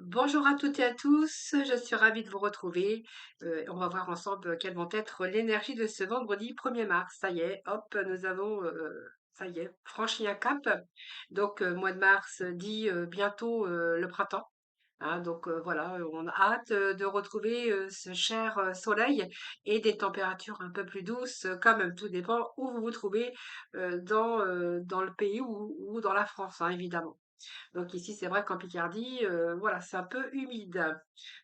Bonjour à toutes et à tous, je suis ravie de vous retrouver. On va voir ensemble quelles vont être l'énergie de ce vendredi 1er mars. Ça y est, hop, nous avons, ça y est, franchi un cap. Donc, mois de mars dit bientôt le printemps. Hein, donc voilà, on a hâte de retrouver ce cher soleil et des températures un peu plus douces, quand même, tout dépend où vous vous trouvez dans le pays ou dans la France, hein, évidemment. Donc ici, c'est vrai qu'en Picardie, voilà, c'est un peu humide.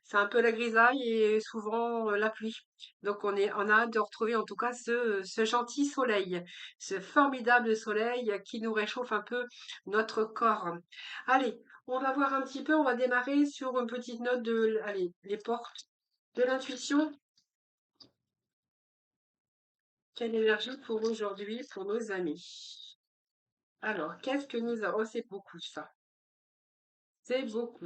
C'est un peu la grisaille et souvent la pluie. Donc on a hâte de retrouver en tout cas ce gentil soleil, ce formidable soleil qui nous réchauffe un peu notre corps. Allez, on va voir un petit peu, on va démarrer sur une petite note allez, les portes de l'intuition. Quelle énergie pour aujourd'hui, pour nos amis? Alors, qu'est-ce que nous avons? Oh, c'est beaucoup ça. C'est beaucoup.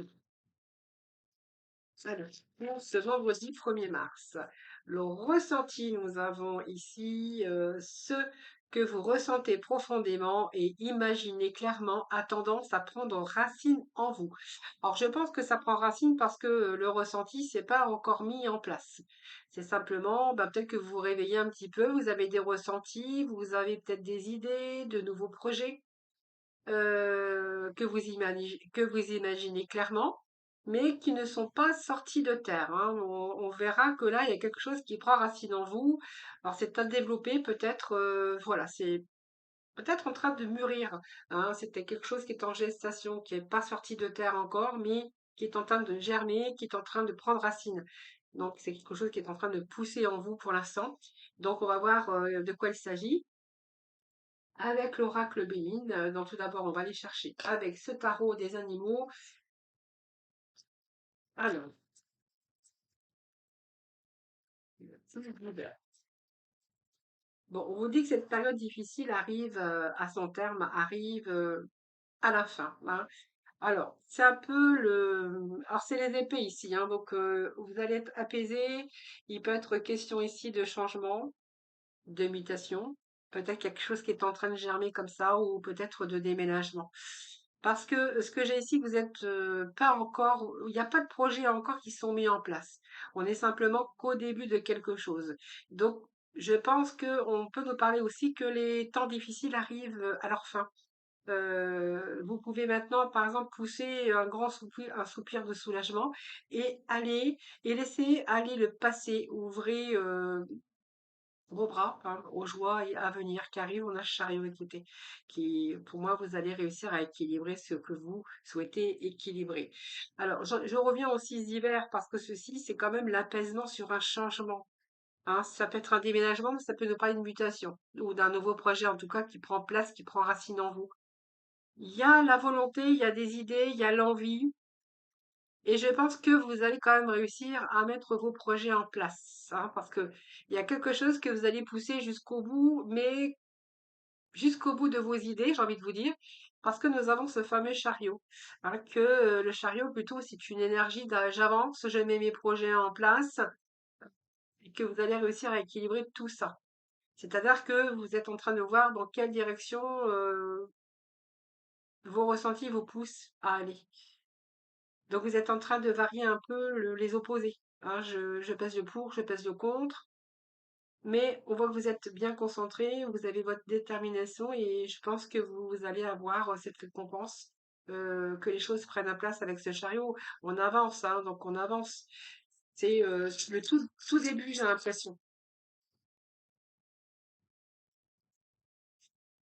Alors, pour ce vendredi 1er mars, le ressenti, nous avons ici ce que vous ressentez profondément et imaginez clairement a tendance à prendre racine en vous. Alors, je pense que ça prend racine parce que le ressenti, c'est pas encore mis en place. C'est simplement, bah, peut-être que vous vous réveillez un petit peu, vous avez des ressentis, vous avez peut-être des idées, de nouveaux projets que vous imaginez clairement, mais qui ne sont pas sortis de terre, hein. On verra que là, il y a quelque chose qui prend racine en vous. Alors, c'est à développer, peut-être, voilà, c'est peut-être en train de mûrir, hein. C'était quelque chose qui est en gestation, qui n'est pas sorti de terre encore, mais qui est en train de germer, qui est en train de prendre racine. Donc, c'est quelque chose qui est en train de pousser en vous pour l'instant. Donc, on va voir de quoi il s'agit avec l'oracle Béline. Donc tout d'abord, on va aller chercher avec ce tarot des animaux. Alors, bon, on vous dit que cette période difficile arrive à son terme, arrive à la fin, hein. Alors, c'est un peu Alors, c'est les épées ici, hein, donc vous allez être apaisé. Il peut être question ici de changement, de mutation. Peut-être quelque chose qui est en train de germer comme ça, ou peut-être de déménagement. Parce que ce que j'ai ici, vous êtes pas encore, il n'y a pas de projet encore qui sont mis en place. On est simplement qu'au début de quelque chose. Donc, je pense que on peut nous parler aussi que les temps difficiles arrivent à leur fin. Vous pouvez maintenant, par exemple, pousser un soupir de soulagement et aller et laisser aller le passé. Ouvrez vos bras, hein, aux joies à venir qui arrivent. On a ce chariot écoutez, qui, pour moi, vous allez réussir à équilibrer ce que vous souhaitez équilibrer. Alors, je reviens aux 6 hivers parce que ceci, c'est quand même l'apaisement sur un changement. Hein. Ça peut être un déménagement, mais ça peut ne pas être une mutation ou d'un nouveau projet, en tout cas, qui prend place, qui prend racine en vous. Il y a la volonté, il y a des idées, il y a l'envie. Et je pense que vous allez quand même réussir à mettre vos projets en place, hein, parce que il y a quelque chose que vous allez pousser jusqu'au bout, mais jusqu'au bout de vos idées, j'ai envie de vous dire, parce que nous avons ce fameux chariot, hein, que le chariot plutôt c'est une énergie j'avance, je mets mes projets en place, et que vous allez réussir à équilibrer tout ça. C'est-à-dire que vous êtes en train de voir dans quelle direction vos ressentis vous poussent à aller. Donc vous êtes en train de varier un peu les opposés, hein. Je pèse le pour, je pèse le contre, mais on voit que vous êtes bien concentré, vous avez votre détermination et je pense que vous allez avoir cette récompense, que les choses prennent la place avec ce chariot. On avance, hein, donc on avance. C'est le tout début, j'ai l'impression.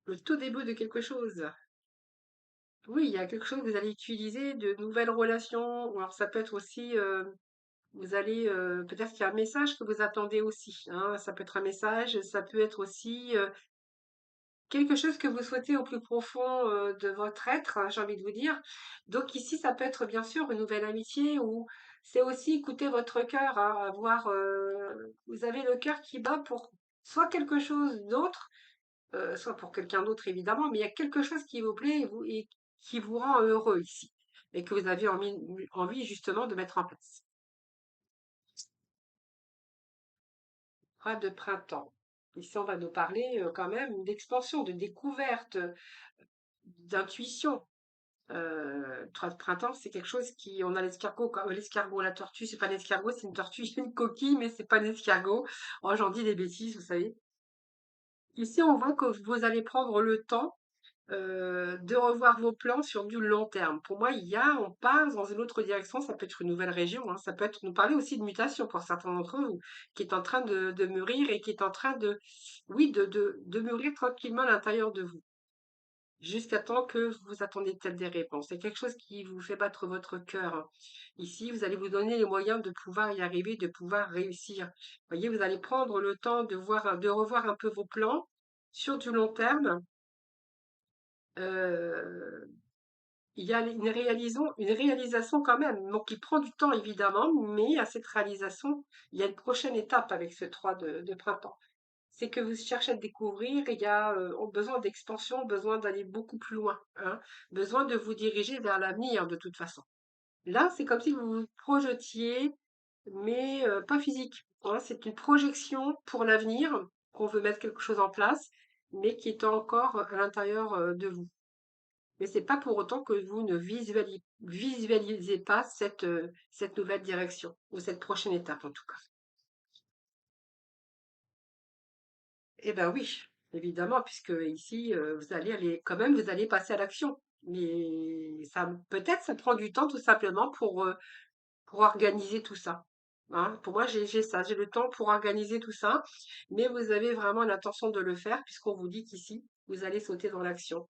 Le tout début de quelque chose. Oui, il y a quelque chose que vous allez utiliser, de nouvelles relations. Ou alors ça peut être aussi vous allez, peut-être qu'il y a un message que vous attendez aussi, hein. Ça peut être un message, ça peut être aussi, quelque chose que vous souhaitez au plus profond, de votre être, hein, j'ai envie de vous dire. Donc ici, ça peut être bien sûr une nouvelle amitié ou c'est aussi écouter votre cœur, hein, avoir, vous avez le cœur qui bat pour soit quelque chose d'autre, soit pour quelqu'un d'autre évidemment, mais il y a quelque chose qui vous plaît et qui vous rend heureux ici et que vous avez envie justement de mettre en place. Rade de printemps. Ici, on va nous parler quand même d'expansion, de découverte, d'intuition. Trois de printemps, c'est quelque chose qui, on a l'escargot, l'escargot, la tortue, c'est pas l'escargot, c'est une tortue, c'est une coquille, mais c'est pas l'escargot. Oh, j'en dis des bêtises, vous savez. Ici, on voit que vous allez prendre le temps de revoir vos plans sur du long terme. Pour moi, on part dans une autre direction. Ça peut être une nouvelle région, hein, ça peut être, nous parler aussi de mutation pour certains d'entre vous, qui est en train de mûrir et qui est en train de, oui, de mûrir tranquillement à l'intérieur de vous. Jusqu'à temps que vous attendez peut-être des réponses. C'est quelque chose qui vous fait battre votre cœur, hein. Ici, vous allez vous donner les moyens de pouvoir y arriver, de pouvoir réussir. Vous voyez, vous allez prendre le temps de voir, de revoir un peu vos plans sur du long terme. Euh, il y a une réalisation quand même, donc qui prend du temps évidemment, mais à cette réalisation, il y a une prochaine étape avec ce 3 de printemps. C'est que vous cherchez à découvrir, il y a besoin d'expansion, besoin d'aller beaucoup plus loin, hein, besoin de vous diriger vers l'avenir de toute façon. Là, c'est comme si vous vous projetiez, mais pas physique, hein, c'est une projection pour l'avenir, qu'on veut mettre quelque chose en place, mais qui est encore à l'intérieur de vous. Mais c'est pas pour autant que vous ne visualisez pas cette nouvelle direction, ou cette prochaine étape en tout cas. Eh ben oui, évidemment, puisque ici, vous allez aller quand même, vous allez passer à l'action. Mais ça peut-être ça prend du temps tout simplement pour organiser tout ça. Hein. Pour moi, j'ai ça, j'ai le temps pour organiser tout ça, mais vous avez vraiment l'intention de le faire puisqu'on vous dit qu'ici, vous allez sauter dans l'action.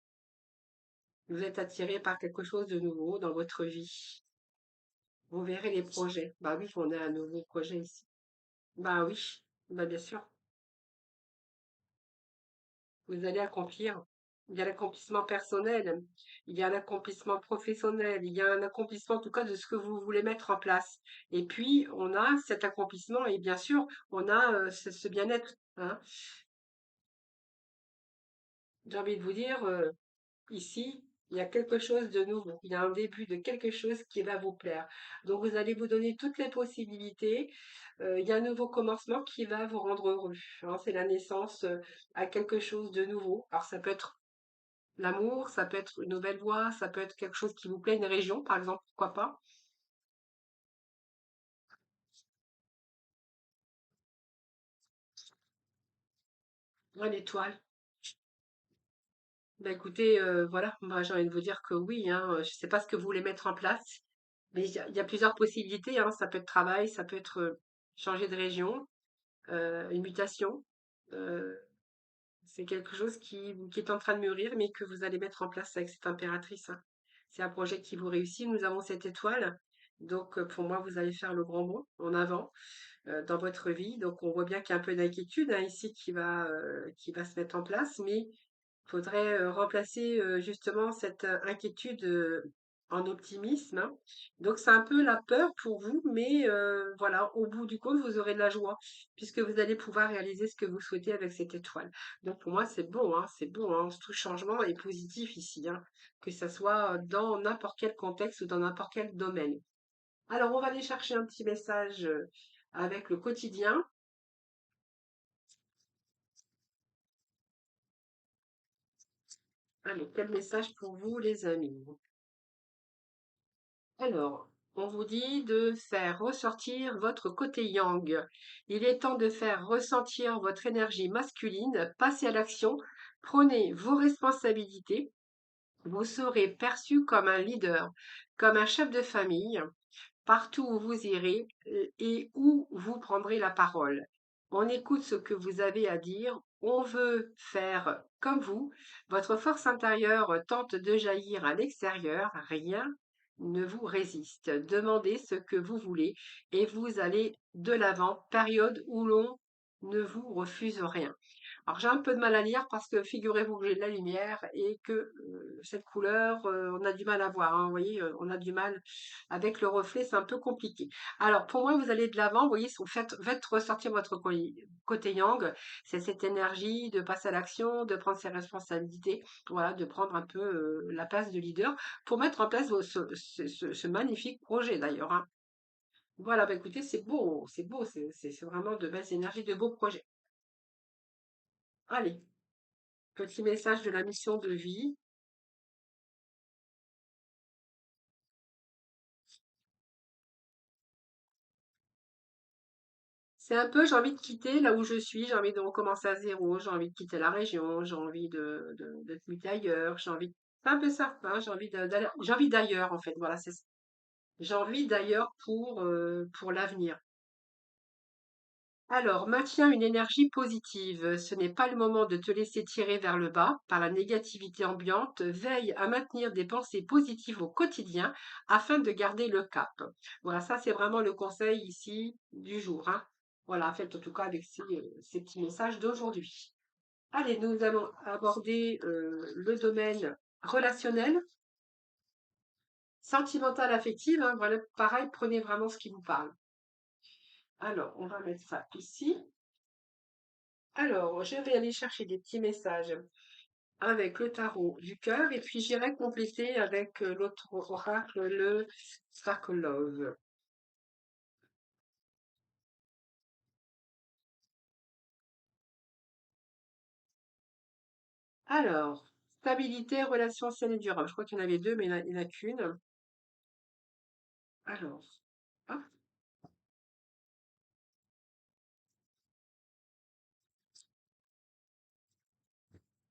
Vous êtes attiré par quelque chose de nouveau dans votre vie. Vous verrez les projets. Bah oui, on a un nouveau projet ici. Bah oui, bah bien sûr. Vous allez accomplir. Il y a l'accomplissement personnel, il y a l'accomplissement professionnel, il y a un accomplissement en tout cas de ce que vous voulez mettre en place. Et puis, on a cet accomplissement et bien sûr, on a ce bien-être, hein. J'ai envie de vous dire, ici, il y a quelque chose de nouveau. Il y a un début de quelque chose qui va vous plaire. Donc, vous allez vous donner toutes les possibilités. Il y a un nouveau commencement qui va vous rendre heureux, hein. C'est la naissance à quelque chose de nouveau. Alors, ça peut être l'amour, ça peut être une nouvelle voie, ça peut être quelque chose qui vous plaît, une région, par exemple, pourquoi pas? Ouais, l'étoile. Bah écoutez, voilà, moi j'ai envie de vous dire que oui, hein, je sais pas ce que vous voulez mettre en place, mais il y a plusieurs possibilités, hein. Ça peut être travail, ça peut être changer de région, une mutation. euh, c'est quelque chose qui est en train de mûrir, mais que vous allez mettre en place avec cette impératrice, hein. C'est un projet qui vous réussit. Nous avons cette étoile. Donc, pour moi, vous allez faire le grand bond en avant. Dans votre vie. Donc, on voit bien qu'il y a un peu d'inquiétude hein, ici qui va se mettre en place, mais il faudrait remplacer justement cette inquiétude en optimisme, hein. Donc, c'est un peu la peur pour vous, mais voilà, au bout du compte, vous aurez de la joie, puisque vous allez pouvoir réaliser ce que vous souhaitez avec cette étoile. Donc, pour moi, c'est bon, hein, tout changement est positif ici, hein, que ça soit dans n'importe quel contexte ou dans n'importe quel domaine. Alors, on va aller chercher un petit message avec le quotidien. Allez, quel message pour vous, les amis? Alors, on vous dit de faire ressortir votre côté yang. Il est temps de faire ressentir votre énergie masculine. Passez à l'action. Prenez vos responsabilités. Vous serez perçu comme un leader, comme un chef de famille, partout où vous irez et où vous prendrez la parole. On écoute ce que vous avez à dire, on veut faire comme vous. Votre force intérieure tente de jaillir à l'extérieur, rien ne vous résiste. Demandez ce que vous voulez et vous allez de l'avant, période où l'on ne vous refuse rien. Alors j'ai un peu de mal à lire parce que figurez-vous que j'ai de la lumière et que cette couleur, on a du mal à voir, hein, vous voyez, on a du mal avec le reflet, c'est un peu compliqué. Alors pour moi, vous allez de l'avant, vous voyez, faites ressortir votre côté yang, c'est cette énergie de passer à l'action, de prendre ses responsabilités, voilà, de prendre un peu la place de leader pour mettre en place ce magnifique projet d'ailleurs, hein. Voilà, bah écoutez, c'est beau, c'est vraiment de belles énergies, de beaux projets. Allez. Petit message de la mission de vie. C'est un peu, j'ai envie de quitter là où je suis, j'ai envie de recommencer à zéro, j'ai envie de quitter la région, j'ai envie d'être muté ailleurs, j'ai envie, c'est un peu ça, hein, j'ai envie d'ailleurs en fait, voilà, c'est ça. J'ai envie d'ailleurs pour l'avenir. Alors, maintiens une énergie positive. Ce n'est pas le moment de te laisser tirer vers le bas par la négativité ambiante. Veille à maintenir des pensées positives au quotidien afin de garder le cap. Voilà, ça c'est vraiment le conseil ici du jour, hein. Voilà, faites en tout cas avec ces petits messages d'aujourd'hui. Allez, nous allons aborder le domaine relationnel, sentimental, affectif, hein. Voilà, pareil, prenez vraiment ce qui vous parle. Alors, on va mettre ça ici. Alors, je vais aller chercher des petits messages avec le tarot du cœur et puis j'irai compléter avec l'autre oracle, le Sparkle Love. Alors, stabilité, relation saine et durable. Je crois qu'il y en avait deux, mais il n'y en a qu'une. Alors, hop.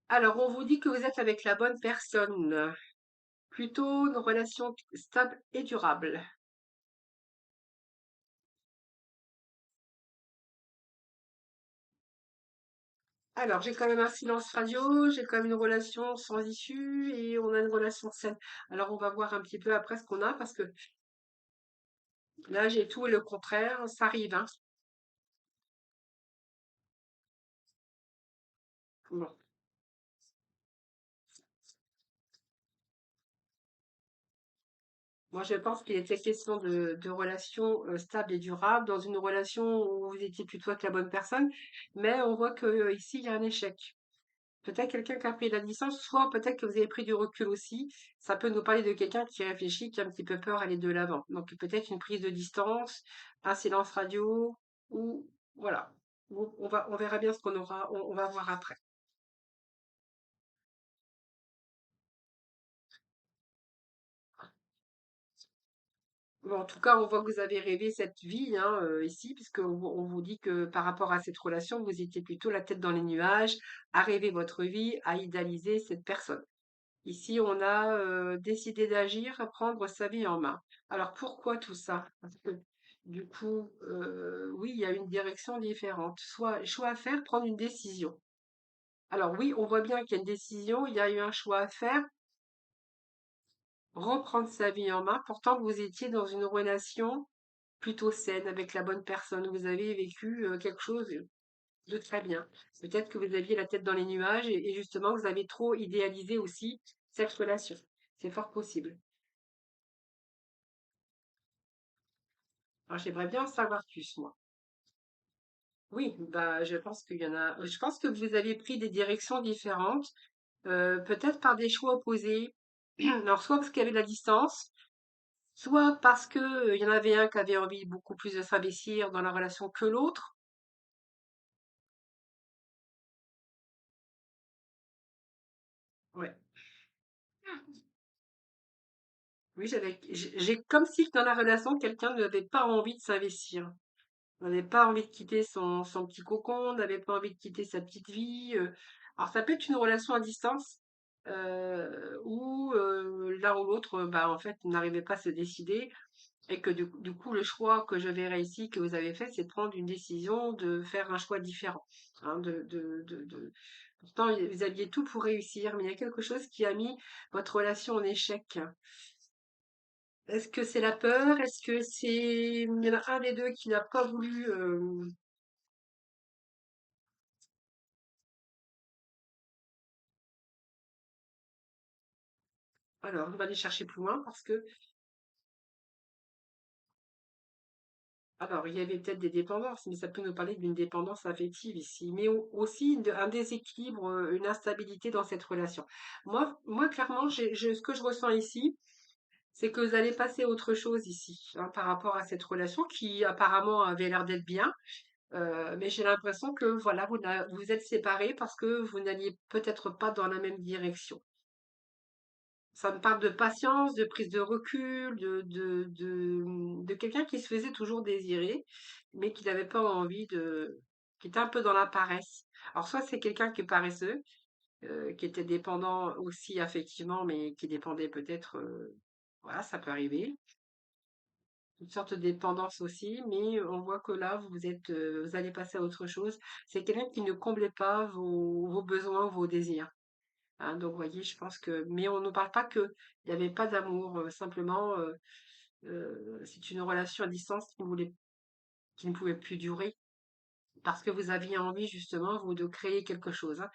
Alors, on vous dit que vous êtes avec la bonne personne. Plutôt une relation stable et durable. Alors, j'ai quand même un silence radio, j'ai quand même une relation sans issue et on a une relation saine. Alors, on va voir un petit peu après ce qu'on a parce que là, j'ai tout et le contraire. Ça arrive, hein. Bon. Moi, je pense qu'il était question de relations stables et durables, dans une relation où vous étiez plutôt avec la bonne personne, mais on voit que ici, il y a un échec. Peut-être quelqu'un qui a pris la distance, soit peut-être que vous avez pris du recul aussi. Ça peut nous parler de quelqu'un qui réfléchit, qui a un petit peu peur d'aller de l'avant. Donc peut-être une prise de distance, un silence radio, ou voilà. On verra bien ce qu'on aura, on va voir après. Bon, en tout cas, on voit que vous avez rêvé cette vie hein, ici, on vous dit que par rapport à cette relation, vous étiez plutôt la tête dans les nuages, à rêver votre vie, à idéaliser cette personne. Ici, on a décidé d'agir, à prendre sa vie en main. Alors pourquoi tout ça? Parce que du coup, oui, il y a une direction différente. Soit choix à faire, prendre une décision. Alors oui, on voit bien qu'il y a une décision, il y a eu un choix à faire, reprendre sa vie en main. Pourtant, vous étiez dans une relation plutôt saine avec la bonne personne. Vous avez vécu quelque chose de très bien. Peut-être que vous aviez la tête dans les nuages et justement vous avez trop idéalisé aussi cette relation. C'est fort possible. Alors j'aimerais bien en savoir plus, moi. Oui, bah je pense qu'il y en a. Je pense que vous avez pris des directions différentes, peut-être par des choix opposés. Alors soit parce qu'il y avait de la distance, soit parce que il y en avait un qui avait envie beaucoup plus de s'investir dans la relation que l'autre. Ouais. Oui, j'ai comme si dans la relation, quelqu'un n'avait pas envie de s'investir. N'avait pas envie de quitter son petit cocon, n'avait pas envie de quitter sa petite vie. Alors ça peut être une relation à distance où l'un ou l'autre, bah, en fait, n'arrivait pas à se décider et que du coup, le choix que je verrai ici que vous avez fait, c'est de prendre une décision, de faire un choix différent. Hein, Pourtant, vous aviez tout pour réussir, mais il y a quelque chose qui a mis votre relation en échec. Est-ce que c'est la peur? Est-ce que c'est il y en a un des deux qui n'a pas voulu alors on va aller chercher plus loin parce que alors il y avait peut-être des dépendances, mais ça peut nous parler d'une dépendance affective ici, mais aussi un déséquilibre, une instabilité dans cette relation. Moi clairement, ce que je ressens ici, c'est que vous allez passer à autre chose ici, hein, par rapport à cette relation qui apparemment avait l'air d'être bien. Mais j'ai l'impression que voilà, vous êtes séparés parce que vous n'alliez peut-être pas dans la même direction. Ça me parle de patience, de prise de recul, de quelqu'un qui se faisait toujours désirer, mais qui n'avait pas envie qui était un peu dans la paresse. Alors, soit c'est quelqu'un qui est paresseux, qui était dépendant aussi affectivement, mais qui dépendait peut-être, voilà, ça peut arriver. Une sorte de dépendance aussi, mais on voit que là, vous allez passer à autre chose. C'est quelqu'un qui ne comblait pas vos besoins, vos désirs. Hein, donc, vous voyez, je pense que, mais on ne parle pas que il n'y avait pas d'amour, simplement, c'est une relation à distance qui ne pouvait plus durer parce que vous aviez envie justement, vous, de créer quelque chose, hein,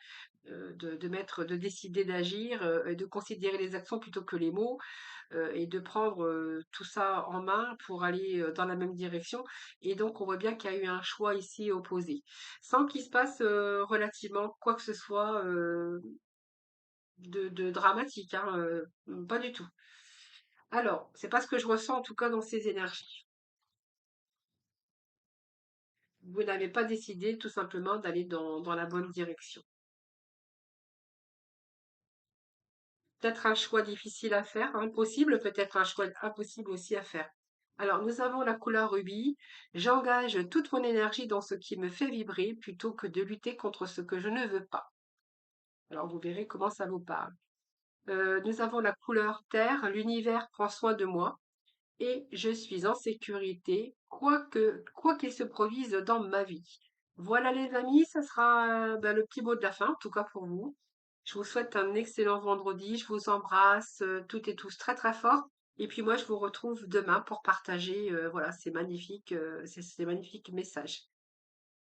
de décider d'agir, et de considérer les actions plutôt que les mots, et de prendre tout ça en main pour aller dans la même direction. Et donc, on voit bien qu'il y a eu un choix ici opposé, sans qu'il se passe relativement quoi que ce soit de dramatique, hein, pas du tout. Alors, c'est pas ce que je ressens en tout cas dans ces énergies. Vous n'avez pas décidé tout simplement d'aller dans la bonne direction. Peut-être un choix difficile à faire, impossible, peut-être un choix impossible aussi à faire. Alors, nous avons la couleur rubis. J'engage toute mon énergie dans ce qui me fait vibrer plutôt que de lutter contre ce que je ne veux pas. Alors, vous verrez comment ça vous parle. Nous avons la couleur terre. L'univers prend soin de moi et je suis en sécurité, quoi qu'il se produise dans ma vie. Voilà les amis, ça sera ben, le petit mot de la fin, en tout cas pour vous. Je vous souhaite un excellent vendredi, je vous embrasse toutes et tous très très fort. Et puis moi, je vous retrouve demain pour partager voilà, ces magnifiques messages.